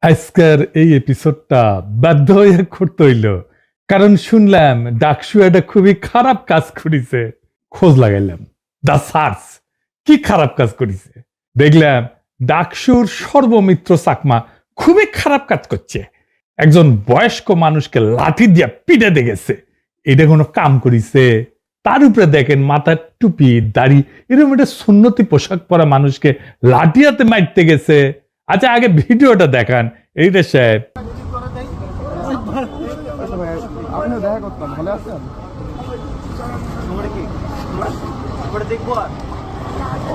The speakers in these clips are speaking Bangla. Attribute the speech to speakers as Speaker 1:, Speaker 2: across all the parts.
Speaker 1: আজকের এই এপিসোডটা বাধ্য হয়ে করতে হইল, কারণ শুনলাম ডাকসু একটা খুবই খারাপ কাজ করেছে। খোঁজ লাগাইলাম, দা সার্চ কি খারাপ কাজ করেছে দেখলাম। ডাকসুর সর্বমিত্র চাকমা খুবই খারাপ কাজ করছে। একজন বয়স্ক মানুষকে লাঠি দিয়া পিটে দেখেছে, এটা কোনো কাম করিছে? তার উপরে দেখেন মাথার টুপি দাড়ি এরকম একটা সুন্নতি পোশাক পরা মানুষকে লাঠিয়াতে মারতে গেছে। আচ্ছা আগে ভিডিওটা দেখান এইটা সাহেব।
Speaker 2: আপনি দেখা করতাম, ভালো আছেন?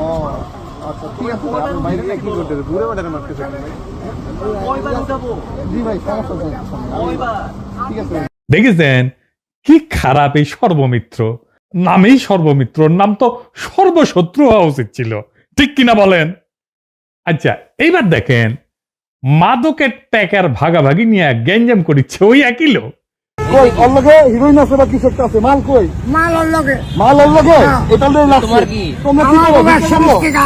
Speaker 2: ও আচ্ছা, ঠিক আছে। আপনি বাইরে না কি করতেছে? দূরে বাইরে মারতেছে। জি ভাই, সমস্যা নেই, ঠিক আছে।
Speaker 1: দেখেছেন কি খারাপ এই সর্বমিত্র। নামেই সর্বমিত্র, নাম তো সর্বশত্রু হওয়া উচিত ছিল, ঠিক কিনা বলেন? আচ্ছা এইবার দেখেন মাদকের প্যাকার ভাগাভাগি নিয়ে গ্যাঞ্জাম করিচ্ছে ওই একই লোক।
Speaker 2: কই ওর লগে হিরোইন আছে বা কিছু একটা আছে? মাল কই?
Speaker 3: মাল ওর লগে।
Speaker 2: মাল ওর লগে? এটা লই লাগছে। তোমরা কি
Speaker 3: আমার
Speaker 2: করো?
Speaker 3: বাবা
Speaker 2: ভিক্ষা করো?
Speaker 3: 40 টাকা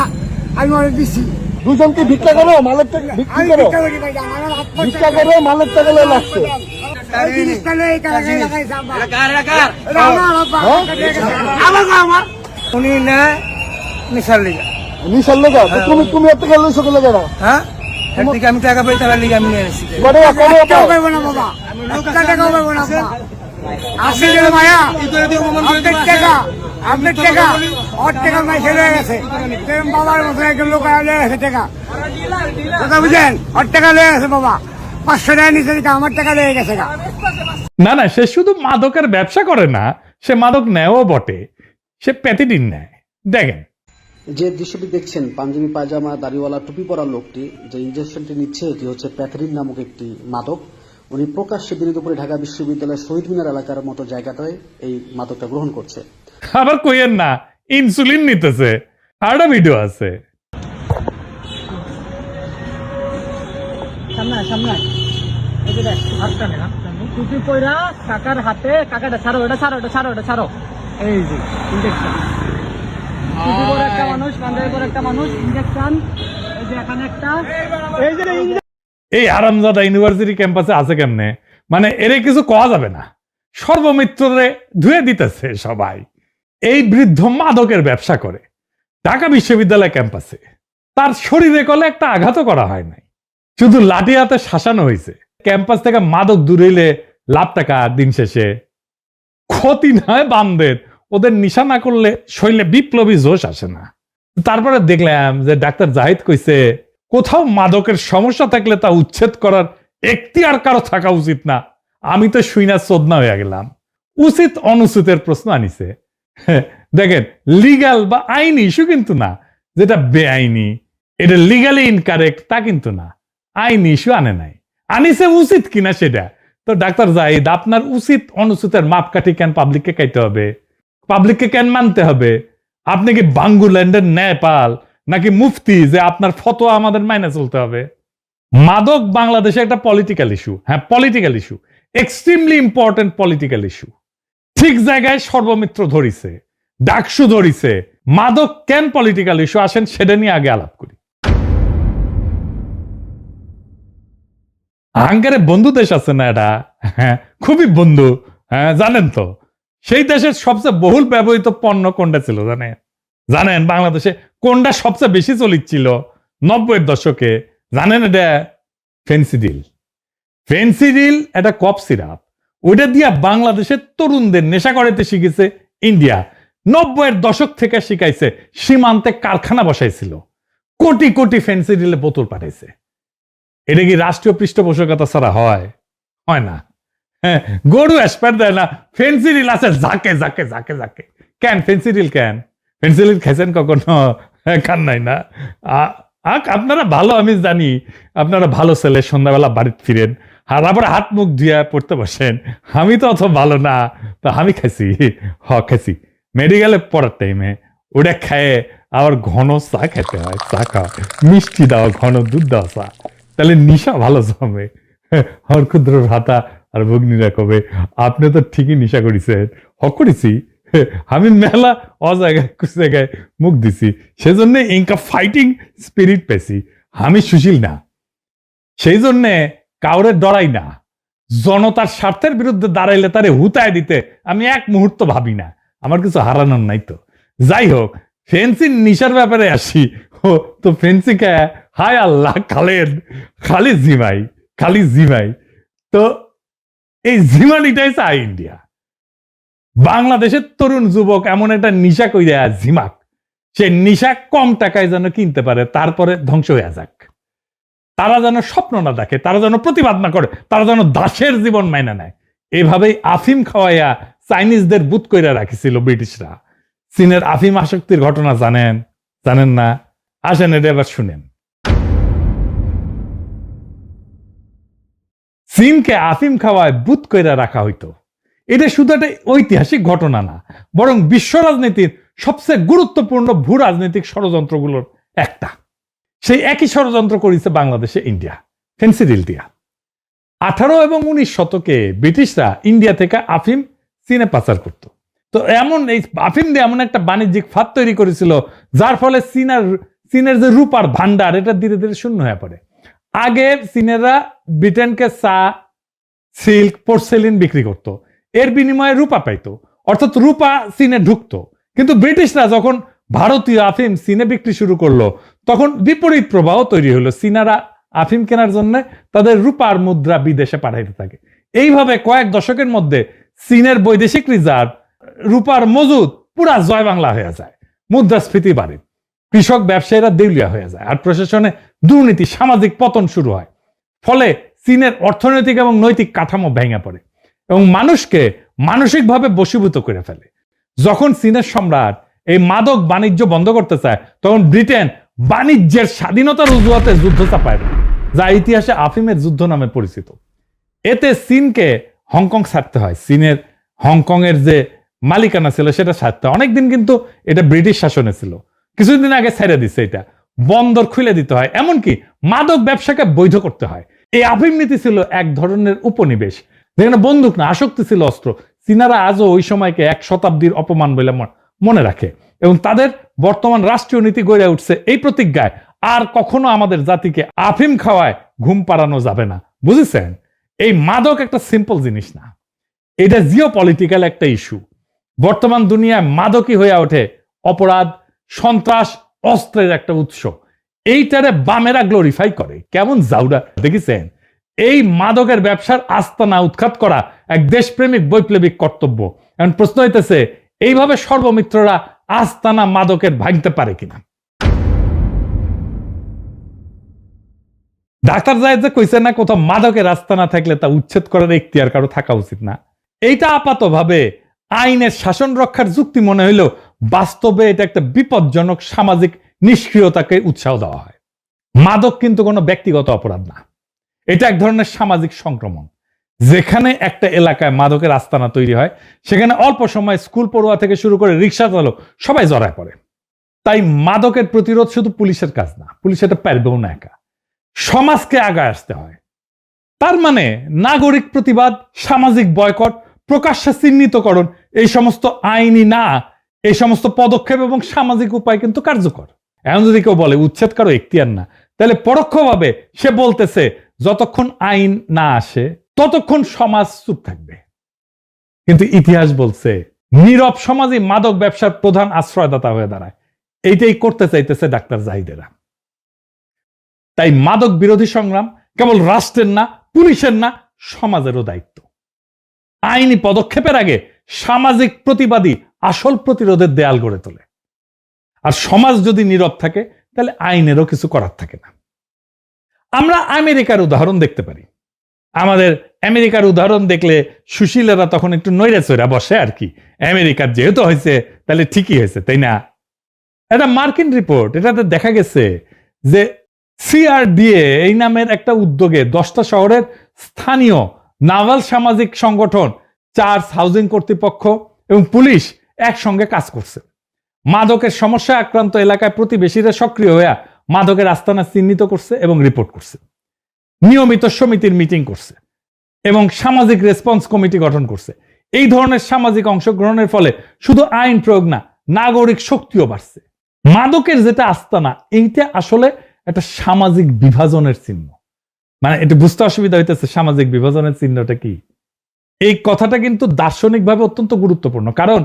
Speaker 3: আমি ওরে দিছি।
Speaker 2: দুজনকে ভিক্ষা করো, মালের টাকা ভিক্ষা
Speaker 3: আমি
Speaker 2: করো,
Speaker 3: ভিক্ষা করি ভাই, আমার হাত পয়সা
Speaker 2: ভিক্ষা করো, মালের টাকা লই লাগছে।
Speaker 3: এই জিনিসটা লই কারাগারে লাগাইছে আমার।
Speaker 4: এটা কার?
Speaker 3: এটা আমার বাবা।
Speaker 2: হ্যাঁ?
Speaker 3: আমার উনি না মিশাল লিগা।
Speaker 2: নিশার লেগা? তো তুমি এত গেল সকল লেগা না?
Speaker 4: হ্যাঁ একদিকে আমি টাকা পাই তার লিগে আমি নিয়ে এসেছি।
Speaker 2: বড় কবে
Speaker 3: টাকা পাইব না বাবা, একটা টাকাও পাইব না বাবা। আসলে গেল মায়া আপনার টাকা, আপনার টাকা ওর টাকা মাই ছেড়ে গেছে। বাবার মতো একজন লোক লয়ে গেছে টাকা, কথা বুঝেন? ওর টাকা লয়ে গেছে বাবা, 500 টাকা নিচে দিকে আমার টাকা লয়ে গেছে গা।
Speaker 1: না না, সে শুধু মাদকের ব্যবসা করে না, সে মাদক নেয়ও বটে, সে প্যাথিডিন নেয়। দেখেন
Speaker 5: যে দৃশ্যটি দেখছেন, পাঞ্জাবি পায়জামা দাড়িওয়ালা টুপি পরা লোকটি যে ইনজেকশনটি নিচ্ছে, এটি হচ্ছে প্যাথরিন নামক একটি মাদক। উনি প্রকাশ্যে দিনে দুপুরে ঢাকা বিশ্ববিদ্যালয়ের শহীদ মিনার এলাকার মতো জায়গাটায় এই মাদকটা গ্রহণ করছে।
Speaker 1: আবার কইয়েন না ইনসুলিন নিতেছে, আরেকটা ভিডিও আছে।
Speaker 4: সামনে সামনে এই যে দেখ হাতটা নে, টুপি পয়রা কাকার হাতে, কাকাটা ছাড়ো, এটা ছাড়ো, এটা ছাড়ো, এটা ছাড়ো। এই যে ইনজেকশন, টুপি পরা একটা মানুষ, পাঞ্জাবি পরা একটা মানুষ, ইনজেকশন। এই যে এখানে একটা, এই যে
Speaker 1: এই হারামজাদা ইউনিভার্সিটি ক্যাম্পাসে আছে কেমনে? মানে এরে কিছু কওয়া যাবে না, সর্বমিত্ররে ধুয়ে দিতেছে সবাই। এই বৃদ্ধ মাদকের ব্যবসা করে ঢাকা বিশ্ববিদ্যালয় ক্যাম্পাসে। তার শরীরে কলে একটা আঘাতও করা হয় নাই, শুধু লাঠি হাতে শাসানো হয়েছে। ক্যাম্পাস থেকে মাদক দূরেইলে লাভ টাকা, দিন শেষে ক্ষতি নয় বামদের। ওদের নিশা না করলে শরীরে বিপ্লবী জোশ আসে না। তারপরে দেখলাম যে ডাক্তার জাহিদ কইছে কোথাও মাদকের সমস্যা থাকলে তা উচ্ছেদ করার এখতিয়ার কারো থাকা উচিত না। আমি তো শুইনা চোদনা হয়ে গেলাম। উচিত অনুচিতের প্রশ্ন আনিছে। দেখেন লিগাল বা আইনি ইস্যু কিন্তু না, যেটা বেআইনি এটা লিগালি ইনকারেক্ট তা কিন্তু না, আইনি ইস্যু আনে নাই, আনিছে উচিত কিনা সেটা। তো ডাক্তার জাহিদ আপনার উচিত অনুচিতের মাপকাঠি কেন পাবলিককে কাইতে হবে? পাবলিককে কেন মানতে হবে? আপনি কি বাঙ্গুল্যান্ডের নেপাল নাকি মুফতি যে আপনার ফতোয়া আমাদের মাইনে চলতে হবে? মাদক বাংলাদেশে একটা পলিটিক্যাল ইস্যু, হ্যাঁ political issue, extremely important political issue. ঠিক জায়গায় সর্বমিত্র ধরিছে, ডাকসু ধরিছে। মাদক কেন পলিটিক্যাল ইস্যু, আসেন সেটা নিয়ে আগে আলাপ করি। হাঙ্গারে বন্ধু দেশ আছে না এটা, হ্যাঁ খুবই বন্ধু। হ্যাঁ জানেন তো সেই দেশের সবচেয়ে বহুল ব্যবহৃত পণ্য কোনটা ছিল জানেন? জানেন বাংলাদেশে কোনটা সবচেয়ে বেশি চলিচ্ছিল 90-এর দশকে? জানেন এটা? ফেন্সিডিল। ফেন্সিডিল এটা কফ সিরাপ, ওইটা দিয়া বাংলাদেশের তরুণদের নেশা করাতে শিখেছে ইন্ডিয়া। 90-এর দশক থেকে শিখাইছে, সীমান্তে কারখানা বসাইছিল, কোটি কোটি ফেন্সিডিলের বোতল পাঠাইছে। এটা কি রাষ্ট্রীয় পৃষ্ঠপোষকতা ছাড়া হয়? হয় না। হ্যাঁ গরু অ্যাসপার দেয় না, ফেন্সিডিল আছে জাকে জাকে জাকে জাকে। কেন ফেন্সিডিল? কেন ফেন্সিডিল খাইছেন কখনো? খান নাই না? আপনারা ভালো, আমি জানি আপনারা ভালো ছেলে, সন্ধ্যাবেলা বাড়িতে ফিরেন আর আবার হাত মুখ ধুয়ে পড়তে বসেন। আমি তো অত ভালো না, তো আমি খাইছি, খাইছি মেডিকেলে পড়ার টাইমে। ওটা খায় আবার ঘন চা খেতে হয়, চা খাওয়া মিষ্টি দাও, ঘন দুধ দাও চা, তাহলে নিশা ভালো জমে। আমার ক্ষুদ্র ভ্রাতা আর ভগ্নীরা কবে আপনি তো ঠিকই নিশা করেছেন। করেছি আমি, মেলা অজায়গায় জায়গায় মুখ দিছি, সেজন্য ইনকা ফাইটিং স্পিরিট পেয়েছি। আমি সুশীল না, সেই জন্যে কাউরে ডরাই না, জনতার স্বার্থের বিরুদ্ধে দাঁড়াইলে তারে হুতায় দিতে আমি এক মুহূর্ত ভাবি না, আমার কিছু হারানোর নাই তো। যাই হোক, ফেন্সির নিশার ব্যাপারে আসি। ও তো ফেন্সিকে হায় আল্লাহ, খালি জিমাই। তো এই জিমানিটাই চাই ইন্ডিয়া। বাংলাদেশের তরুণ যুবক এমন একটা নিশা কইরা জিমাক, সে নিশা কম টাকায় যেন কিনতে পারে, তারপরে ধ্বংস হয়ে যাক। তারা যেন স্বপ্ন না দেখে, তারা যেন প্রতিবাদ না করে, তারা যেন দাসের জীবন মাইনা নেয়। এভাবেই আফিম খাওয়াইয়া চাইনিজদের বুত কইরা রাখিছিল ব্রিটিশরা। চীনের আফিম আসক্তির ঘটনা জানেন না? আসেন এটা এবার শুনেন। চীনকে আফিম খাওয়ায় বুত কইরা রাখা হইতো। এটা শুধু একটা ঐতিহাসিক ঘটনা না, বরং বিশ্ব রাজনীতির সবচেয়ে গুরুত্বপূর্ণ ভূ রাজনৈতিক ষড়যন্ত্রগুলোর একটা। সেই একই ষড়যন্ত্র করেছে বাংলাদেশে ইন্ডিয়া, ফেন্সি ডিল দিয়া। 18 এবং 19 শতকে ব্রিটিশরা ইন্ডিয়া থেকে আফিম চীনে পাচার করত। তো এই আফিম দিয়ে এমন একটা বাণিজ্যিক ফাঁদ তৈরি করেছিল, যার ফলে চীনের যে রূপার ভান্ডার, এটা ধীরে ধীরে শূন্য হয়ে পড়ে। আগে চীনেরা ব্রিটেনকে চা, সিল্ক, পোর্সেলিন বিক্রি করত, এর বিনিময়ে রূপা পাইতো, অর্থাৎ রূপা চীনে ঢুকতো। কিন্তু ব্রিটিশরা যখন ভারতীয় আফিম চীনে বিক্রি শুরু করলো, তখন বিপরীত প্রবাহ তৈরি হলো। চীনারা আফিম কেনার জন্য তাদের রূপার মুদ্রা বিদেশে পাঠাইতে থাকে। এইভাবে কয়েক দশকের মধ্যে চীনের বৈদেশিক রিজার্ভ, রূপার মজুদ পুরা জয় বাংলা হয়ে যায়, মুদ্রাস্ফীতি বাড়ে, কৃষক ব্যবসায়ীরা দেউলিয়া হয়ে যায়, আর প্রশাসনে দুর্নীতি, সামাজিক পতন শুরু হয়। ফলে চীনের অর্থনৈতিক এবং নৈতিক কাঠামো ভেঙে পড়ে এবং মানুষকে মানসিকভাবে বশীভূত করে ফেলে। যখন চীনের সম্রাট এই মাদক বাণিজ্য বন্ধ করতে চায়, তখন ব্রিটেন বাণিজ্যের স্বাধীনতার অজুহাতে যুদ্ধ চাপায়, যা ইতিহাসে আফিমের যুদ্ধ নামে পরিচিত। এতে চীনকে হংকং ছাড়তে হয়। চীনের হংকং এর যে মালিকানা ছিল সেটা ছাড়তে হয়। অনেকদিন কিন্তু এটা ব্রিটিশ শাসনে ছিল, কিছুদিন আগে ছেড়ে দিচ্ছে। এটা বন্দর খুলে দিতে হয়, এমনকি মাদক ব্যবসাকে বৈধ করতে হয়। এই আফিম নীতি ছিল এক ধরনের উপনিবেশ, যেখানে বন্দুক না, আসক্তি ছিল অস্ত্র। চীনারা আজও ওই সময়কে এক শতাব্দীর অপমান বলে মনে রাখে এবং তাদের বর্তমান রাষ্ট্রীয় নীতি গড়ে উঠছে এই প্রতিজ্ঞায়, আর কখনো আমাদের জাতিকে আফিম খাওয়ায় ঘুম পাড়ানো যাবে না। বুঝেছেন? এই মাদক একটা সিম্পল জিনিস না, এটা জিও পলিটিক্যাল একটা ইস্যু। বর্তমান দুনিয়ায় মাদকই হয়ে ওঠে অপরাধ, সন্ত্রাস, অস্ত্রের একটা উৎস। এইটারে বামেরা গ্লোরিফাই করে, কেমন জাউরা দেখেছেন? এই মাদকের ব্যবসার আস্তানা উৎখাত করা এক দেশপ্রেমিক বৈপ্লবিক কর্তব্য। এখন প্রশ্ন হইতেছে, এইভাবে সর্বমিত্ররা আস্তানা মাদকের ভাঙতে পারে কিনা? ডাক্তার জায়েদ যে কইছে না, কোথাও মাদকের আস্তানা থাকলে তা উচ্ছেদ করার এখতিয়ার কারো থাকা উচিত না। এইটা আপাতভাবে আইনের শাসন রক্ষার যুক্তি মনে হইলেও বাস্তবে এটা একটা বিপজ্জনক সামাজিক নিষ্ক্রিয়তাকে উৎসাহ দেওয়া হয়। মাদক কিন্তু কোনো ব্যক্তিগত অপরাধ না, এটা এক ধরনের সামাজিক সংক্রমণ। যেখানে একটা এলাকায় মাদকের আস্তানা তৈরি হয়, সেখানে অল্প সময় স্কুল পড়ুয়া থেকে শুরু করে রিক্সা চালক সবাই জড়ায় পড়ে। তাই মাদকের প্রতিরোধ শুধু পুলিশের কাজ না, পুলিশ এটা পারবেও না একা, সমাজকে আগায় আসতে হয়। তার মানে নাগরিক প্রতিবাদ, সামাজিক বয়কট, প্রকাশ্যে চিহ্নিতকরণ, এই সমস্ত আইনি না, এই সমস্ত পদক্ষেপ এবং সামাজিক উপায় কিন্তু কার্যকর। এখন যদি কেউ বলে উচ্ছেদ কারো এখতিয়ার না, তাহলে পরোক্ষভাবে সে বলতেছে যতক্ষণ আইন না আসে ততক্ষণ সমাজ চুপ থাকবে। কিন্তু ইতিহাস বলছে নীরব সমাজই মাদক ব্যবসার প্রধান আশ্রয়দাতা হয়ে দাঁড়ায়। এইটাই করতে চাইতেছে ডাক্তার জাহিদেরা। তাই মাদক বিরোধী সংগ্রাম কেবল রাষ্ট্রের না, পুলিশের না, সমাজেরও দায়িত্ব। আইনি পদক্ষেপের আগে সামাজিক প্রতিবাদী আসল প্রতিরোধের দেয়াল গড়ে তোলে। আর সমাজ যদি নীরব থাকে, তাহলে আইনেরও কিছু করার থাকে না। আমরা আমেরিকার উদাহরণ দেখতে পারি। আমাদের আমেরিকার উদাহরণ দেখলে সুশীলেরা তখন একটু নইরা চইরা বসে আর কি, আমেরিকার যেহেতু হয়েছে তাহলে ঠিকই হয়েছে, তাই না? এটা মার্কিন রিপোর্ট, এটাতে দেখা গেছে যে CRDA এই নামের একটা উদ্যোগে 10টা শহরের স্থানীয় নাভাল সামাজিক সংগঠন, চার্চ, হাউজিং কর্তৃপক্ষ এবং পুলিশ একসঙ্গে কাজ করছে। মাদকের সমস্যায় আক্রান্ত এলাকায় প্রতিবেশীরা সক্রিয় হয়ে মাদকের আস্তানা চিহ্নিত করছে এবং রিপোর্ট করছে, নিয়মিত সমিতির মিটিং করছে এবং সামাজিক রেসপন্স কমিটি গঠন করছে। এই ধরনের সামাজিক অংশগ্রহণের ফলে শুধু আইন প্রয়োগ না, নাগরিক শক্তিও বাড়ছে। মাদকের যেটা আস্তানা, এইটা আসলে একটা সামাজিক বিভাজনের চিহ্ন। মানে এটা বুঝতে অসুবিধা হইতেছে সামাজিক বিভাজনের চিহ্নটা কি। এই কথাটা কিন্তু দার্শনিকভাবে অত্যন্ত গুরুত্বপূর্ণ, কারণ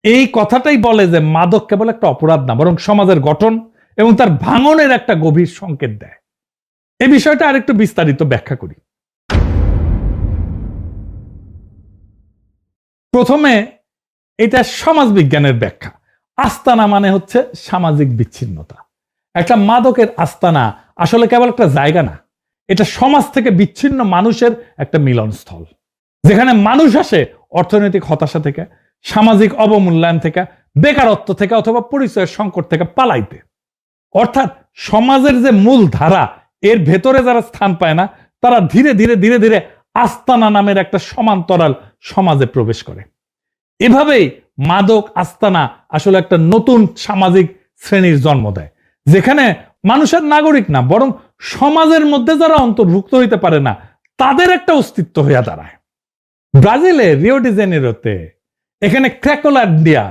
Speaker 1: এই কথাটাই বলে যে মাদক কেবল একটা অপরাধ না, বরং সমাজের গঠন এবং তার ভাঙনের একটা গভীর সংকেত দেয়। এই বিষয়টা আরেকটু বিস্তারিত ব্যাখ্যা করি। প্রথমে এটা সমাজ বিজ্ঞানের ব্যাখ্যা। আস্তানা মানে হচ্ছে সামাজিক বিচ্ছিন্নতা। একটা মাদকের আস্তানা আসলে কেবল একটা জায়গা না, এটা সমাজ থেকে বিচ্ছিন্ন মানুষের একটা মিলনস্থল, যেখানে মানুষ আসে অর্থনৈতিক হতাশা থেকে, সামাজিক অবমূল্যায়ন থেকে, বেকারত্ব থেকে অথবা পরিচয়ের সংকট থেকে পালাইতে। অর্থাৎ সমাজের যে মূল ধারা এর ভেতরে যারা স্থান পায় না, তারা ধীরে ধীরে ধীরে ধীরে আস্তানা নামের একটা সমান্তরাল সমাজে প্রবেশ করে। এভাবেই মাদক আস্তানা আসলে একটা নতুন সামাজিক শ্রেণীর জন্ম দেয়, যেখানে মানুষের নাগরিক না, বরং সমাজের মধ্যে যারা অন্তর্ভুক্ত হইতে পারে না তাদের একটা অস্তিত্ব হইয়া দাঁড়ায়। ব্রাজিলে রিও ডি জেনেরোতে এখানে ক্র্যাকোল্যান্ডিয়া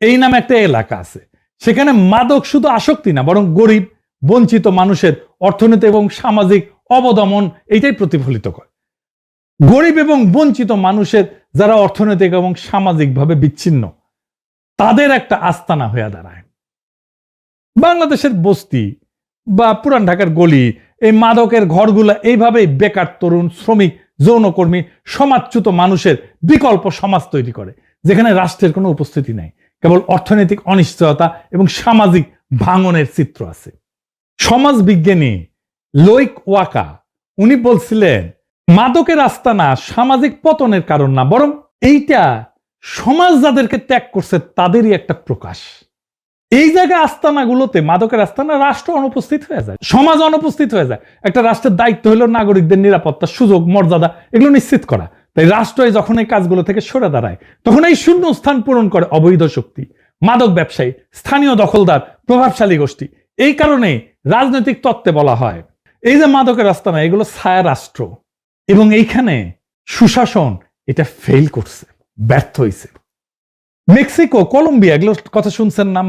Speaker 1: এই নামে একটা এলাকা আছে। সেখানে মাদক শুধু আসক্তি না, বরং গরিব বঞ্চিত মানুষের অর্থনৈতিক এবং সামাজিক অবদমন এইটাই প্রতিফলিত করে। গরিব এবং বঞ্চিত মানুষের যারা অর্থনৈতিক এবং সামাজিকভাবে বিচ্ছিন্ন, তাদের একটা আস্তানা হয়ে দাঁড়ায়। বাংলাদেশের বস্তি বা পুরান ঢাকার গলি, এই মাদকের ঘরগুলো এইভাবেই বেকার তরুণ, শ্রমিক, যৌনকর্মী, সমাজচ্যুত মানুষের বিকল্প সমাজ তৈরি করে, যেখানে রাষ্ট্রের কোনো উপস্থিতি নাই, কেবল অর্থনৈতিক অনিশ্চয়তা এবং সামাজিক ভাঙনের চিত্র আছে। সমাজ বিজ্ঞানী লোইক ওয়াকা উনি বলছিলেন, মাদকের আস্তানা সামাজিক পতনের কারণ না, বরং এইটা সমাজ যাদেরকে ত্যাগ করছে তাদেরই একটা প্রকাশ। এই জায়গায় আস্তানাগুলোতে, মাদকের আস্তানা, রাষ্ট্র অনুপস্থিত হয়ে যায়, সমাজ অনুপস্থিত হয়ে যায়। একটা রাষ্ট্রের দায়িত্ব হলো নাগরিকদের নিরাপত্তা, সুযোগ, মর্যাদা এগুলো নিশ্চিত করা। তাই রাষ্ট্র যখন এই কাজগুলো থেকে সরে দাঁড়ায়, তখন এই শূন্য স্থান পূরণ করে অবৈধ শক্তি, মাদক ব্যবসায়ী, স্থানীয় দখলদার, প্রভাবশালী গোষ্ঠী। এই কারণে রাজনৈতিক তত্ত্বে বলা হয় এই যে মাদকের আস্তানা, এগুলো ছায়া রাষ্ট্র, এবং এইখানে সুশাসন এটা ফেল করছে, ব্যর্থ হয়েছে। মেক্সিকো, কলম্বিয়া, এগুলোর কথা শুনছেন না?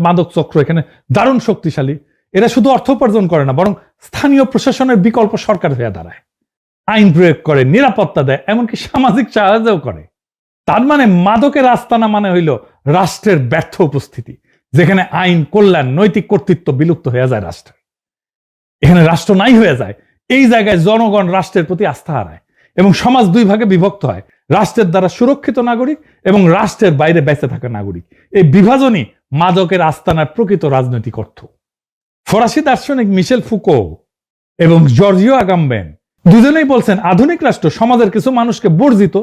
Speaker 1: মাদক চক্র এখানে দারুণ শক্তিশালী। এরা শুধু অর্থ উপার্জন করে না, বরং স্থানীয় প্রশাসনের বিকল্প সরকার হয়ে দাঁড়ায়, আইন প্রয়োগ করে, নিরাপত্তা দেয়, এমনকি সামাজিক সাহায্যও করে। তার মানে মাদকের আস্তানা মানে হইল রাষ্ট্রের ব্যর্থ উপস্থিতি, যেখানে আইন, কল্যাণ, নৈতিক কর্তৃত্ব বিলুপ্ত হয়ে যায় রাষ্ট্রের। এখানে রাষ্ট্র নাই হয়ে যায়। এই জায়গায় জনগণ রাষ্ট্রের প্রতি আস্থা হারায় এবং সমাজ দুই ভাগে বিভক্ত হয়, রাষ্ট্রের দ্বারা সুরক্ষিত নাগরিক এবং রাষ্ট্রের বাইরে বেঁচে থাকা নাগরিক। এই বিভাজনই মাদকের আস্তানার প্রকৃত রাজনৈতিক অর্থ। ফরাসি দার্শনিক মিশেল ফুকো এবং জর্জিও আগাম্বেন দুজনেই বলছেন, আধুনিক রাষ্ট্র সমাজের কিছু মানুষকে বর্জিত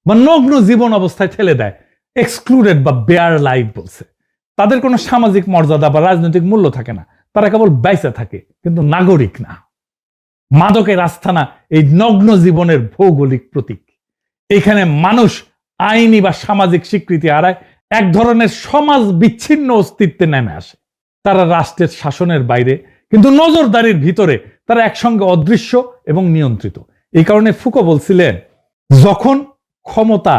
Speaker 1: বা নগ্ন জীবন অবস্থায় ঠেলে দেয়, এক্সক্লুডেড বা বেয়ার লাইফ বলছে। তাদের কোনো সামাজিক মর্যাদা বা রাজনৈতিক মূল্য থাকে না, তারা কেবল বেঁচে থাকে, কিন্তু নাগরিক না। মাদকের আস্তানা এই নগ্ন জীবনের ভৌগোলিক প্রতীক। এখানে মানুষ আইনি বা সামাজিক স্বীকৃতি হারায়, এক ধরনের সমাজ বিচ্ছিন্ন অস্তিত্বে নেমে আসে। তারা রাষ্ট্রের শাসনের বাইরে, কিন্তু নজরদারির ভিতরে তারা একসঙ্গে অদৃশ্য এবং নিয়ন্ত্রিত। এই কারণে ফুকো বলছিলেন, যখন ক্ষমতা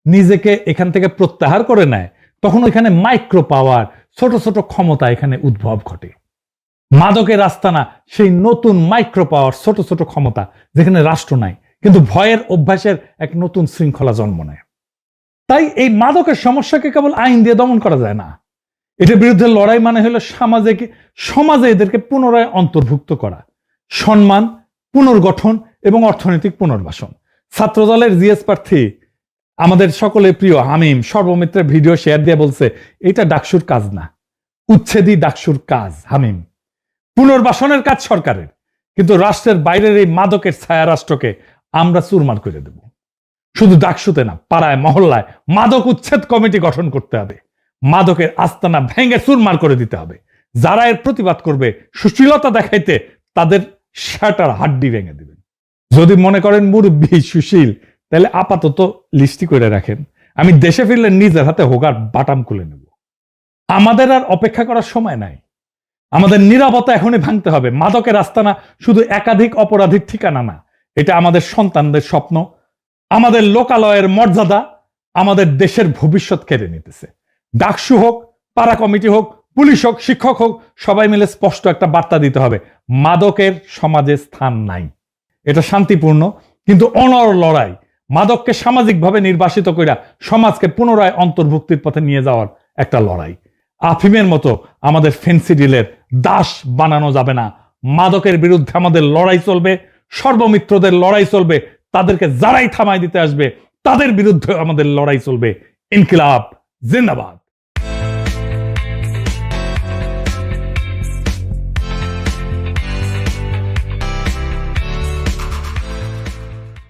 Speaker 1: নিজেকে এখান থেকে প্রত্যাহার করে নেয়, তখন এখানে মাইক্রো পাওয়ার, ছোট ছোট ক্ষমতা এখানে উদ্ভব ঘটে। মাদকের আস্তানা সেই নতুন মাইক্রো পাওয়ার, ছোট ছোট ক্ষমতা, যেখানে রাষ্ট্র নাই, কিন্তু ভয়ের অভ্যাসের এক নতুন শৃঙ্খলা জন্ম নেয়। তাই এই মাদকের সমস্যাকে কেবল আইন দিয়ে দমন করা যায় না। এটার বিরুদ্ধে লড়াই মানে হলো সমাজে এদেরকে পুনরায় অন্তর্ভুক্ত করা, সম্মান, পুনর্গঠন এবং অর্থনৈতিক পুনর্বাসন। ছাত্রদলের জিএস প্রার্থী আমাদের সকলের প্রিয় হামিম সর্বমিত্রের ভিডিও শেয়ার দিয়ে বলছে, এটা ডাকসুর কাজ না, উচ্ছেদই ডাকসুর কাজ। হামিম, পুনর্বাসনের কাজ সরকারের, কিন্তু রাষ্ট্রের বাইরের এই মাদকের ছায়া রাষ্ট্রকে আমরা চুরমার করে দেব। শুধু ডাকসুতে না, পাড়ায়, মহল্লায় মাদক উচ্ছেদ কমিটি গঠন করতে হবে। মাদকের আস্তানা ভেঙে চুরমার করে দিতে হবে। যারা এর প্রতিবাদ করবে, সুশীলতা দেখাইতে, তাদের শাটার হাড্ডি ভেঙে দিবেন। যদি মনে করেন মুরব্বী সুশীল, তাহলে আপাতত লিস্টি করে রাখেন, আমি দেশে ফিরলে নিজের হাতে হোগার বাটাম খুলে নেব। আমাদের আর অপেক্ষা করার সময় নাই, আমাদের নীরবতা এখনই ভাঙতে হবে। মাদকের আস্তানা শুধু একাধিক অপরাধীর ঠিকানা না, এটা আমাদের সন্তানদের স্বপ্ন, আমাদের লোকালয়ের মর্যাদা, আমাদের দেশের ভবিষ্যৎ কেড়ে নিতেছে। ডাকসু হোক, পাড়া কমিটি হোক পুলিশ হোক, শিক্ষক হোক, সবাই মিলে স্পষ্ট একটা বার্তা দিতে হবে, মাদকের সমাজে স্থান নাই। এটা শান্তিপূর্ণ কিন্তু অনর লড়াই, মাদককে সামাজিকভাবে নির্বাসিত কইরা সমাজকে পুনরায় অন্তর্ভুক্তির পথে নিয়ে যাওয়ার একটা লড়াই। আফিমের মতো আমাদের ফেন্সিডিলের দাস বানানো যাবে না। মাদকের বিরুদ্ধে আমাদের লড়াই চলবে, সর্বমিত্রদের লড়াই চলবে, তাদেরকে যারাই থামাই দিতে আসবে তাদের বিরুদ্ধে আমাদের লড়াই চলবে। ইনকিলাব জিন্দাবাদ।